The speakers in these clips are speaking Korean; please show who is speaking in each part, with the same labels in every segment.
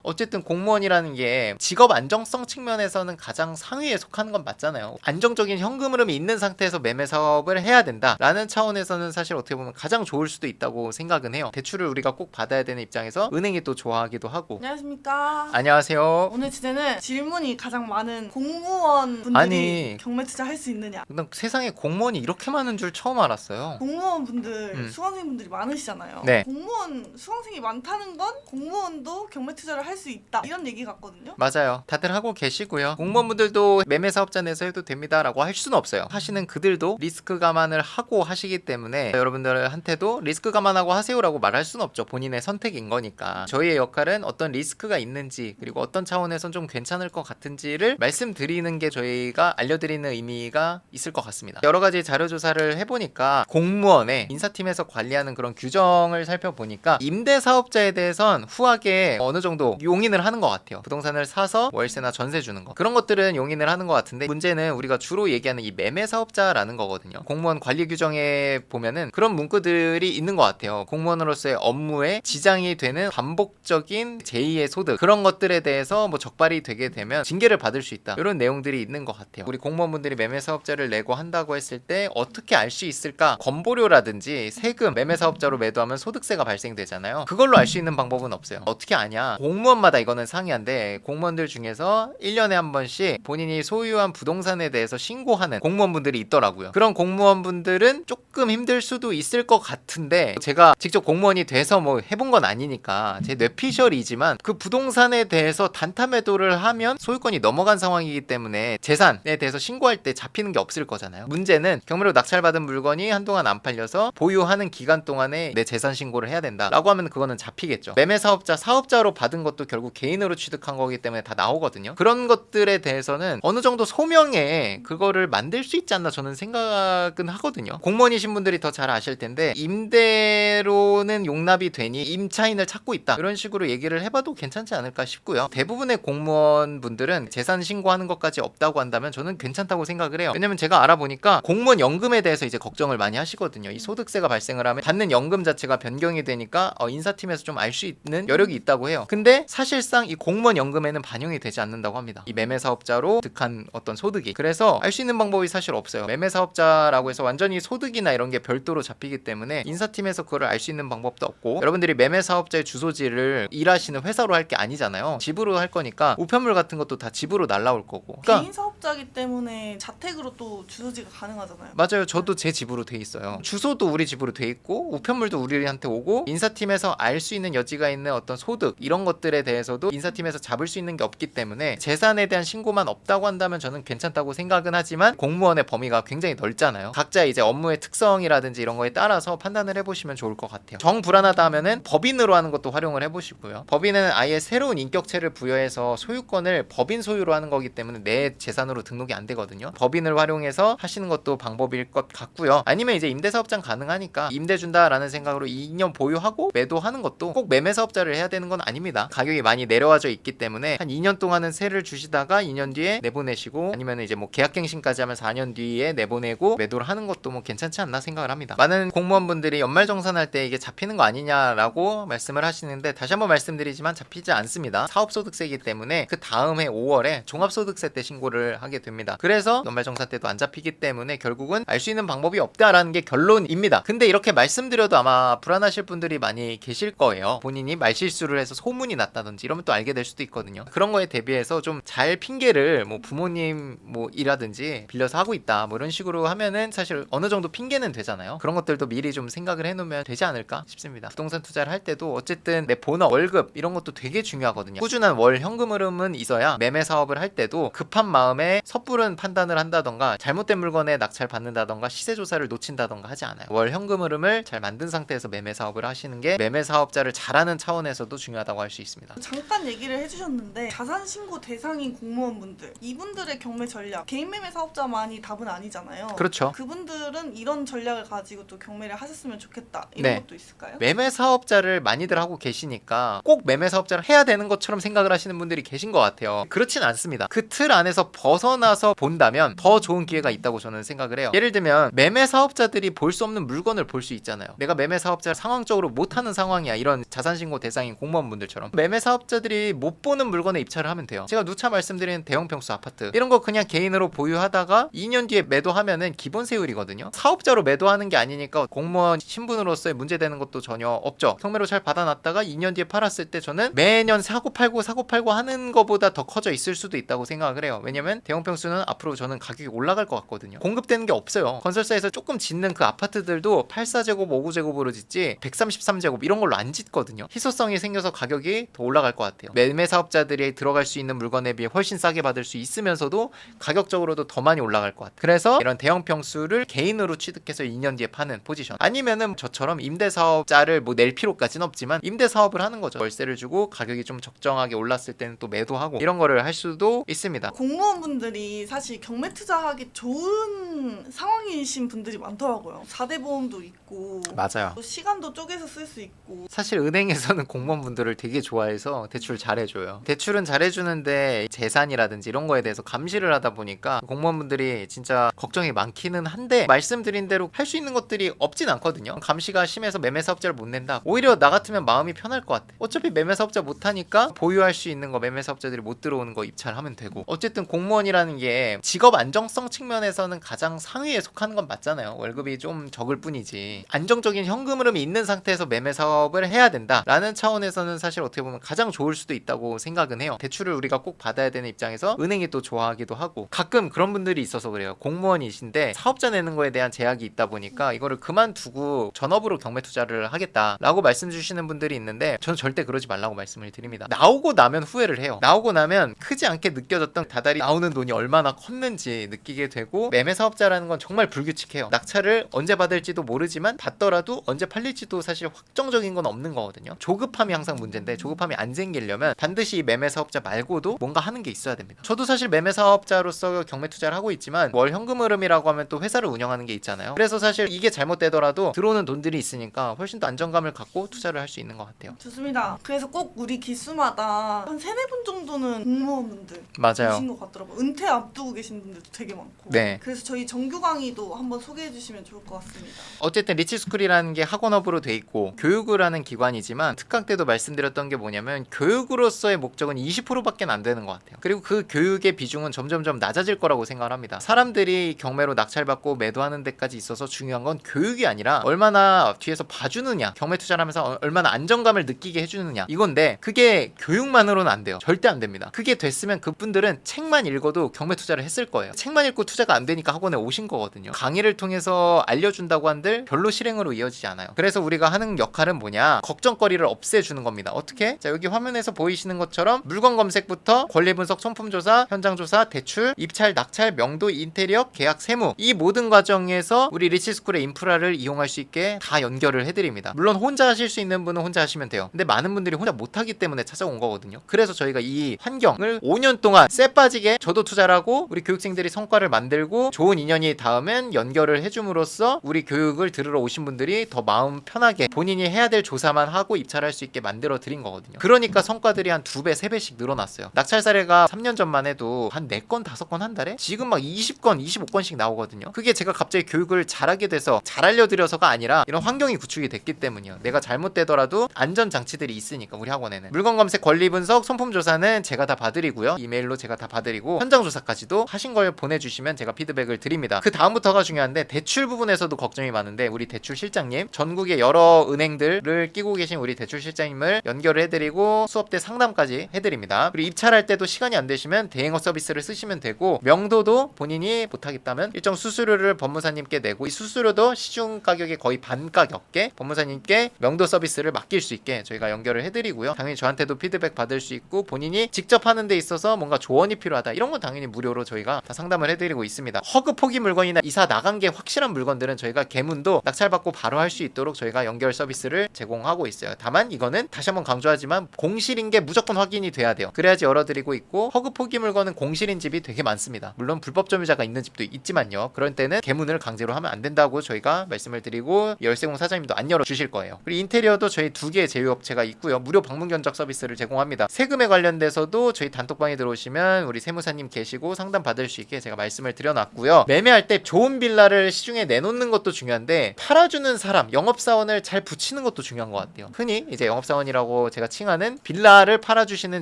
Speaker 1: 어쨌든 공무원이라는 게 직업 안정성 측면에서는 가장 상위에 속하는 건 맞잖아요. 안정적인 현금 흐름이 있는 상태에서 매매 사업을 해야 된다라는 차원에서는 사실 어떻게 보면 가장 좋을 수도 있다고 생각은 해요. 대출을 우리가 꼭 받아야 되는 입장에서 은행이 또 좋아하기도 하고.
Speaker 2: 안녕하십니까.
Speaker 1: 안녕하세요.
Speaker 2: 오늘 주제는 질문이 가장 많은 공무원 분들이
Speaker 1: 아니.
Speaker 2: 경매 투자할 수 있느냐.
Speaker 1: 난 세상에 공무원이 이렇게 많은 줄 처음 알았어요.
Speaker 2: 공무원 분들, 수강생분들이 많으시잖아요.
Speaker 1: 네.
Speaker 2: 공무원 수강생이 많다는 건 공무원도 경매 투자를 할 수 있다 이런 얘기 같거든요.
Speaker 1: 맞아요. 다들 하고 계시고요. 공무원분들도 매매 사업자 내서 해도 됩니다라고 할 수는 없어요. 하시는 그들도 리스크 감안을 하고 하시기 때문에 여러분들한테도 리스크 감안하고 하세요라고 말할 수는 없죠. 본인의 선택인 거니까. 저희의 역할은 어떤 리스크가 있는지 그리고 어떤 차원에선 좀 괜찮을 것 같은지를 말씀드리는 게 저희가 알려드리는 의미가 있을 것 같습니다. 여러 가지 자료 조사를 해보니까 공무원의 인사팀에서 관리하는 그런 규정을 살펴보니까 임대 사업자에 대해선 후하게 어느 정도 용인을 하는 것 같아요. 부동산을 사서 월세나 전세 주는 거 그런 것들은 용인을 하는 것 같은데 문제는 우리가 주로 얘기하는 이 매매 사업자라는 거거든요. 공무원 관리 규정에 보면은 그런 문구들이 있는 것 같아요. 공무원으로서의 업무에 지장이 되는 반복적인 제2의 소득 그런 것들에 대해서 뭐 적발이 되게 되면 징계를 받을 수 있다 이런 내용들이 있는 것 같아요. 우리 공무원분들이 매매 사업자를 내고 한다고 했을 때 어떻게 알 수 있을까? 건보료라든지 세금 매매 사업자로 매도하면 소득세가 발생되잖아요. 그걸로 알 수 있는 방법은 없어요. 어떻게 아냐? 공무원마다 이거는 상이한데 공무원들 중에서 1년에 한 번씩 본인이 소유한 부동산에 대해서 신고하는 공무원분들이 있더라고요. 그런 공무원분들은 조금 힘들 수도 있을 것 같은데 제가 직접 공무원이 돼서 뭐 해본 건 아니니까 제 뇌피셜이지만 그 부동산에 대해서 단타 매도를 하면 소유권이 넘어간 상황이기 때문에 재산에 대해서 신고할 때 잡히는 게 없을 거잖아요. 문제는 경매로 낙찰받은 물건이 한동안 안 팔려서 보유하는 기간 동안에 내 재산 신고를 해야 된다라고 하면 그거는 잡히겠죠. 매매 사업자, 사업자로 받은 것도 결국 개인으로 취득한 거기 때문에 다 나오거든요. 그런 것들에 대해서는 어느 정도 소명에 그거를 만들 수 있지 않나 저는 생각은 하거든요. 공무원이신 분들이 더 잘 아실 텐데 임대로는 용납이 되니 임차인을 찾고 있다 이런 식으로 얘기를 해봐도 괜찮지 않을까 싶고요. 대부분의 공무원분들은 재산 신고하는 것까지 없다고 한다면 저는 괜찮다고 생각을 해요. 왜냐면 제가 알아보니까 공무원 연금에 대해서 이제 걱정을 많이 하시거든요. 이 소득세가 발생을 하면 받는 연금 자체가 변경이 되니까 인사팀에서 좀 알 수 있는 여력이 있다고 해요. 근데 사실상 이 공무원 연금에는 반영이 되지 않는다고 합니다. 이 매매 사업자로 득한 어떤 소득이. 그래서 알 수 있는 방법이 사실 없어요. 매매 사업자라고 해서 완전히 소득이나 이런 게 별도로 잡히기 때문에 인사팀에서 그걸 알 수 있는 방법도 없고 여러분들이 매매 사업자의 주소지를 일하시는 회사로 할 게 아니잖아요. 집으로 할 거니까 우편물 같은 것도 다 집으로 날라올 거고. 그러니까
Speaker 2: 개인 사업자이기 때문에 자택으로 또 주소지가 가능하잖아요.
Speaker 1: 맞아요. 저도 제 집으로 돼 있어요. 주소도 우리 집으로 돼 있고 우편물도 우리한테 오고 인사팀에서 알 수 있는 여지가 있는 어떤 소득 이런 것들에 대해서도 인사팀에서 잡을 수 있는 게 없기 때문에 재산에 대한 신고만 없다고 한다면 저는 괜찮다고 생각은 하지만 공무원의 범위가 굉장히 넓잖아요. 각자 이제 업무의 특성이라든지 이런 거에 따라서 판단을 해보시면 좋을 것 같아요. 정불안하다 하면은 법인으로 하는 것도 활용을 해보시고요. 법인은 아예 새로운 인격체를 부여해서 소유권을 법인 소유로 하는 거기 때문에 내 재산으로 등록이 안 되거든요. 법인을 활용해서 하시는 것도 방법일 것 같고요. 아니면 이제 임대사업장 가능하니까 임대 준다라는 생각으로 2년 보유하고 매도하는 것도 꼭 매매 사업자를 해야 되는 건 아닙니다. 가격이 많이 내려와져 있기 때문에 한 2년 동안은 세를 주시다가 2년 뒤에 내보내시고 아니면 이제 뭐 계약갱신까지 하면 4년 뒤에 내보내고 매도를 하는 것도 뭐 괜찮지 않나 생각을 합니다. 많은 공무원분들이 연말정산할 때 이게 잡히는 거 아니냐라고 말씀을 하시는데 다시 한번 말씀드리지만 잡히지 않습니다. 사업소득세이기 때문에 그 다음 해 5월에 종합소득세 때 신고를 하게 됩니다. 그래서 연말정산 때도 안 잡히기 때문에 결국은 알 수 있는 방법이 없다라는 게 결론입니다. 근데 이렇게 말씀드려도 아마 불안하실 분들이 많이 계실 거예요. 본인이 말실수를 해서 소문이 났다든지 이러면 또 알게 될 수도 있거든요. 그런 거에 대비해서 좀 잘 핑계를 뭐 부모님 뭐 일하든지 빌려서 하고 있다 뭐 이런 식으로 하면은 사실 어느 정도 핑계는 되잖아요. 그런 것들도 미리 좀 생각을 해놓으면 되지 않을까 싶습니다. 부동산 투자를 할 때도 어쨌든 내 본업, 월급 이런 것도 되게 중요하거든요. 꾸준한 월 현금 흐름은 있어야 매매 사업을 할 때도 급한 마음에 섣부른 판단을 한다던가 잘못된 물건에 낙찰 받는다던가 시세 조사를 놓친다던가 하지 않아요. 월 현금 흐름을 잘 만든 상태에서 매매 사업을 하시는 게 매매 사업자를 잘하는 차원에서도 중요하다고 할 수 있습니다.
Speaker 2: 잠깐 얘기를 해주셨는데 자산신고 대상인 공무원분들 이분들의 경매 전략 개인 매매 사업자만이 답은 아니잖아요.
Speaker 1: 그렇죠.
Speaker 2: 그분들은 이런 전략을 가지고 또 경매를 하셨으면 좋겠다 이런 것도 있을까요?
Speaker 1: 매매 사업자를 많이들 하고 계시니까 꼭 매매 사업자를 해야 되는 것처럼 생각을 하시는 분들이 계신 것 같아요. 그렇진 않습니다. 그 틀 안에서 벗어나서 본다면 더 좋은 기회가 있다고 저는 생각을 해요. 예를 들면 매매 사업자들이 볼 수 없는 물건을 볼 수 있잖아요. 내가 매매 사업자 상황적으로 못하는 상황이야. 이런 자산신고 대상인 공무원분들처럼 매매 매매 사업자들이 못 보는 물건에 입찰을 하면 돼요. 제가 누차 말씀드린 대형 평수 아파트 이런 거 그냥 개인으로 보유하다가 2년 뒤에 매도하면은 기본 세율이거든요. 사업자로 매도하는 게 아니니까 공무원 신분으로서의 문제되는 것도 전혀 없죠. 경매로 잘 받아놨다가 2년 뒤에 팔았을 때 저는 매년 사고 팔고 하는 거보다 더 커져 있을 수도 있다고 생각을 해요. 왜냐면 대형 평수는 앞으로 저는 가격이 올라갈 것 같거든요. 공급되는 게 없어요. 건설사에서 조금 짓는 그 아파트들도 84제곱 59제곱으로 짓지 133제곱 이런 걸로 안 짓거든요. 희소성이 생겨서 가격이 더 올라갈 것 같아요. 매매 사업자들이 들어갈 수 있는 물건에 비해 훨씬 싸게 받을 수 있으면서도 가격적으로도 더 많이 올라갈 것 같아요. 그래서 이런 대형 평수를 개인으로 취득해서 2년 뒤에 파는 포지션, 아니면은 저처럼 임대사업자를 뭐 낼 필요까지는 없지만 임대사업을 하는 거죠. 월세를 주고 가격이 좀 적정하게 올랐을 때는 또 매도하고 이런 거를 할 수도 있습니다.
Speaker 2: 공무원분들이 사실 경매 투자하기 좋은 상황이신 분들이 많더라고요. 4대 보험도 있고
Speaker 1: 맞아요.
Speaker 2: 또 시간도 쪼개서 쓸 수 있고.
Speaker 1: 사실 은행에서는 공무원분들을 되게 좋아해서 대출 잘해줘요. 대출은 잘해주는데 재산이라든지 이런 거에 대해서 감시를 하다 보니까 공무원분들이 진짜 걱정이 많기는 한데, 말씀드린 대로 할 수 있는 것들이 없진 않거든요. 감시가 심해서 매매사업자를 못 낸다. 오히려 나 같으면 마음이 편할 것 같아. 어차피 매매사업자 못하니까 보유할 수 있는 거, 매매사업자들이 못 들어오는 거 입찰하면 되고. 어쨌든 공무원이라는 게 직업 안정성 측면에서는 가장 상위에 속하는 건 맞잖아요. 월급이 좀 적을 뿐이지. 안정적인 현금 흐름이 있는 상태에서 매매사업을 해야 된다라는 차원에서는 사실 어떻게 보면 가장 좋을 수도 있다고 생각은 해요. 대출을 우리가 꼭 받아야 되는 입장에서 은행이 또 좋아하기도 하고. 가끔 그런 분들이 있어서 그래요. 공무원이신데 사업자 내는 거에 대한 제약이 있다 보니까 이거를 그만두고 전업으로 경매 투자를 하겠다라고 말씀 주시는 분들이 있는데, 저는 절대 그러지 말라고 말씀을 드립니다. 나오고 나면 후회를 해요. 나오고 나면 크지 않게 느껴졌던 다달이 나오는 돈이 얼마나 컸는지 느끼게 되고, 매매 사업자라는 건 정말 불규칙해요. 낙찰을 언제 받을지도 모르지만 받더라도 언제 팔릴지도 사실 확정적인 건 없는 거거든요. 조급함이 항상 문제인데, 조급함이 안 생기려면 반드시 이 매매 사업자 말고도 뭔가 하는 게 있어야 됩니다. 저도 사실 매매 사업자로서 경매 투자를 하고 있지만 월 현금 흐름이라고 하면 또 회사를 운영하는 게 있잖아요. 그래서 사실 이게 잘못되더라도 들어오는 돈들이 있으니까 훨씬 더 안정감을 갖고 투자를 할 수 있는 것 같아요.
Speaker 2: 좋습니다. 그래서 꼭 우리 기수마다 한 3-4분 정도는 공무원분들
Speaker 1: 맞아요.
Speaker 2: 계신 것 같더라고요. 은퇴 앞두고 계신 분들도 되게 많고.
Speaker 1: 네.
Speaker 2: 그래서 저희 정규 강의도 한번 소개해 주시면 좋을 것 같습니다.
Speaker 1: 어쨌든 리치스쿨이라는 게 학원업으로 돼 있고 교육을 하는 기관이지만, 특강 때도 말씀드렸던 게 뭐냐면 교육으로서의 목적은 20%밖에 안 되는 것 같아요. 그리고 그 교육의 비중은 점점점 낮아질 거라고 생각을 합니다. 사람들이 경매로 낙찰받고 매도하는 데까지 있어서 중요한 건 교육이 아니라 얼마나 뒤에서 봐주느냐, 경매 투자를 하면서 얼마나 안정감을 느끼게 해주느냐, 이건데 그게 교육만으로는 안 돼요. 절대 안 됩니다. 그게 됐으면 그분들은 책만 읽어도 경매 투자를 했을 거예요. 책만 읽고 투자가 안 되니까 학원에 오신 거거든요. 강의를 통해서 알려준다고 한들 별로 실행으로 이어지지 않아요. 그래서 우리가 하는 역할은 뭐냐, 걱정거리를 없애주는 겁니다. 어떻게? 자, 여기 화면에서 보이시는 것처럼 물건 검색부터 권리 분석, 손품 조사, 현장 조사, 대출, 입찰, 낙찰, 명도, 인테리어, 계약, 세무, 이 모든 과정에서 우리 리치스쿨의 인프라를 이용할 수 있게 다 연결을 해드립니다. 물론 혼자 하실 수 있는 분은 혼자 하시면 돼요. 근데 많은 분들이 혼자 못하기 때문에 찾아온 거거든요. 그래서 저희가 이 환경을 5년 동안 쎄 빠지게 저도 투자를 하고 우리 교육생들이 성과를 만들고 좋은 인연이 닿으면 연결을 해줌으로써 우리 교육을 들으러 오신 분들이 더 마음 편하게 본인이 해야 될 조사만 하고 입찰할 수 있게 만들어 드린 거거든요. 그러니까 성과들이 한 2배, 3배씩 늘어났어요. 낙찰 사례가 3년 전만 해도 한 4건, 5건 한 달에 지금 막 20건, 25건씩 나오거든요. 그게 제가 갑자기 교육을 잘하게 돼서 잘 알려드려서가 아니라 이런 환경이 구축이 됐기 때문이에요. 내가 잘못되더라도 안전장치들이 있으니까. 우리 학원에는 물건 검색, 권리 분석, 손품 조사는 제가 다 봐드리고요. 이메일로 제가 다 봐드리고 현장 조사까지도 하신 걸 보내주시면 제가 피드백을 드립니다. 그 다음부터가 중요한데, 대출 부분에서도 걱정이 많은데 우리 대출 실장님, 전국의 여러 은행들을 끼고 계신 우리 대출 실장님을 연결을 해드리고 수업 때 상담까지 해드립니다. 그리고 입찰할 때도 시간이 안 되시면 대행어 서비스를 쓰시면 되고, 명도도 본인이 못하겠다면 일정 수수료를 법무사님께 내고, 이 수수료도 시중 가격의 거의 반 가격에 법무사님께 명도 서비스를 맡길 수 있게 저희가 연결을 해드리고요. 당연히 저한테도 피드백 받을 수 있고, 본인이 직접 하는 데 있어서 뭔가 조언이 필요하다 이런 건 당연히 무료로 저희가 다 상담을 해드리고 있습니다. 허그 포기 물건이나 이사 나간 게 확실한 물건들은 저희가 개문도 낙찰받고 바로 할 수 있도록 저희가 연결 서비스를 제공하고 있어요. 다만 이거는 다시 한번 강조하지만 공실인 게 무조건 확인이 돼야 돼요. 그래야지 열어드리고 있고, 허그 포기 물건은 공실인 집이 되게 많습니다. 물론 불법 점유자가 있는 집도 있지만요. 그럴 때는 개문을 강제로 하면 안 된다고 저희가 말씀을 드리고, 열쇠공 사장님도 안 열어주실 거예요. 그리고 인테리어도 저희 2개의 제휴업체가 있고요. 무료 방문 견적 서비스를 제공합니다. 세금에 관련돼서도 저희 단톡방에 들어오시면 우리 세무사님 계시고 상담 받을 수 있게 제가 말씀을 드려놨고요. 매매할 때 좋은 빌라를 시중에 내놓는 것도 중요한데, 팔아주는 사람, 영업사원을 잘 붙이는 것도 중요한 것 같아요. 흔히 이제 영업사원이라고 제가 칭을 수행하는 빌라를 팔아주시는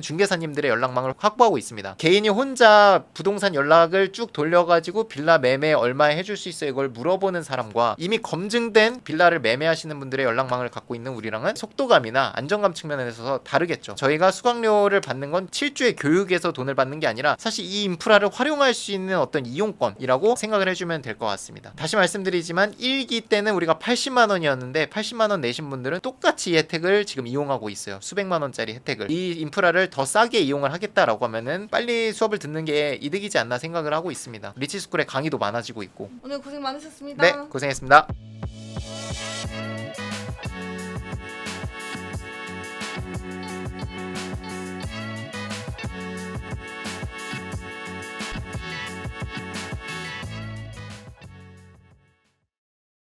Speaker 1: 중개사님들의 연락망을 확보하고 있습니다. 개인이 혼자 부동산 연락을 쭉 돌려가지고 빌라 매매 얼마에 해줄 수 있어요 이걸 물어보는 사람과 이미 검증된 빌라를 매매하시는 분들의 연락망을 갖고 있는 우리랑은 속도감이나 안정감 측면에서 다르겠죠. 저희가 수강료를 받는 건 7주의 교육에서 돈을 받는 게 아니라 사실 이 인프라를 활용할 수 있는 어떤 이용권이라고 생각을 해주면 될 것 같습니다. 다시 말씀드리지만 1기 때는 우리가 80만 원이었는데 80만 원 내신 분들은 똑같이 이 혜택을 지금 이용하고 있어요. 수백만 원짜리 혜택을. 이 인프라를 더 싸게 이용을 하겠다라고 하면은 빨리 수업을 듣는 게 이득이지 않나 생각을 하고 있습니다. 리치스쿨의 강의도 많아지고 있고.
Speaker 2: 오늘 고생 많으셨습니다.
Speaker 1: 네, 고생했습니다.